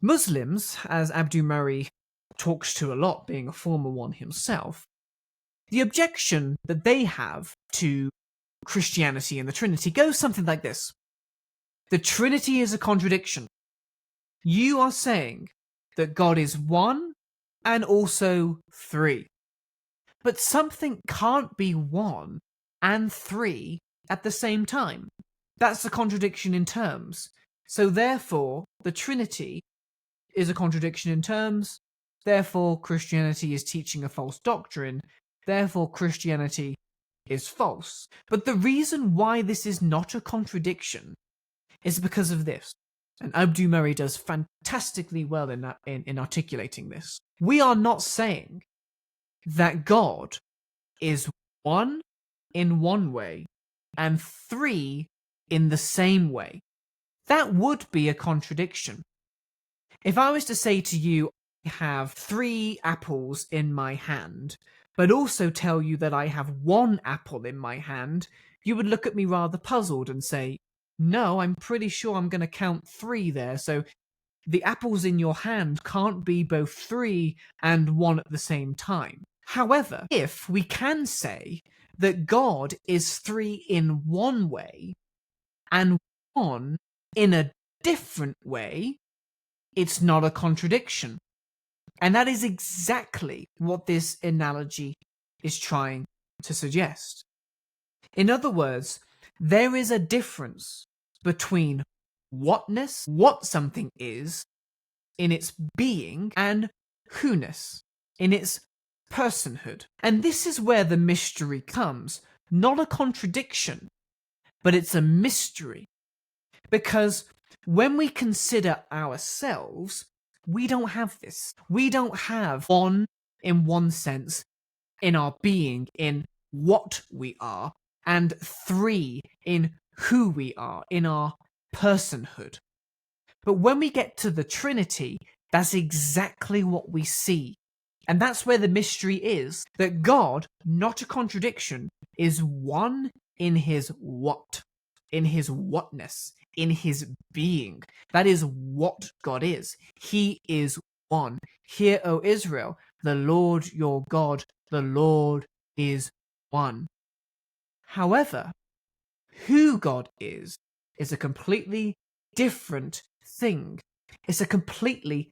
Muslims, as Abdu Murray talks to a lot, being a former one himself, the objection that they have to Christianity and the Trinity goes something like this. The Trinity is a contradiction. You are saying that God is one and also three. But something can't be one and three at the same time. That's a contradiction in terms. So therefore, the Trinity is a contradiction in terms. Therefore, Christianity is teaching a false doctrine. Therefore, Christianity is false. But the reason why this is not a contradiction is because of this. And Abdu Murray does fantastically well in articulating this. We are not saying that God is one in one way and three in the same way. That would be a contradiction. If I was to say to you, I have 3 apples in my hand, but also tell you that I have 1 apple in my hand, you would look at me rather puzzled and say, no, I'm pretty sure I'm going to count 3 there, so the apples in your hand can't be both 3 and 1 at the same time. However, if we can say that God is 3 in one way and 1 in a different way, it's not a contradiction. And that is exactly what this analogy is trying to suggest. In other words, there is a difference between whatness, what something is, in its being, and who-ness, in its personhood. And this is where the mystery comes. Not a contradiction, but it's a mystery. Because when we consider ourselves, we don't have this. We don't have one in one sense in our being, in what we are, and 3 in who we are, in our personhood. But when we get to the Trinity, that's exactly what we see. And that's where the mystery is, that God, not a contradiction, is one in his what, in his whatness, in his being. That is what God is. He is one. Hear, O Israel, the Lord your God, the Lord is one. However, who God is a completely different thing. It's a completely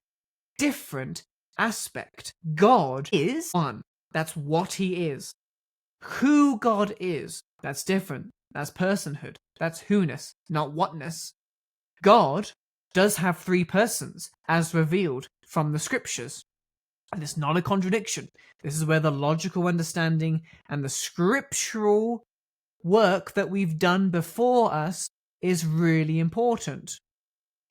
different aspect. God is one. That's what he is. Who God is, that's different. That's personhood. That's who-ness, not whatness. God does have 3 persons, as revealed from the scriptures. And it's not a contradiction. This is where the logical understanding and the scriptural work that we've done before us is really important.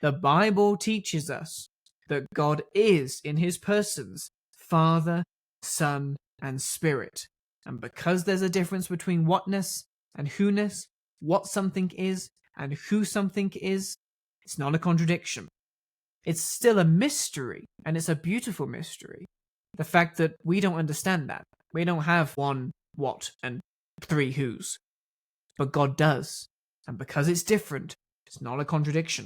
The Bible teaches us that God is, in his persons, Father, Son, and Spirit. And because there's a difference between whatness and who-ness, what something is and who something is, it's not a contradiction. It's still a mystery, and it's a beautiful mystery. The fact that we don't understand that. We don't have 1 what and 3 who's. But God does. And because it's different, it's not a contradiction.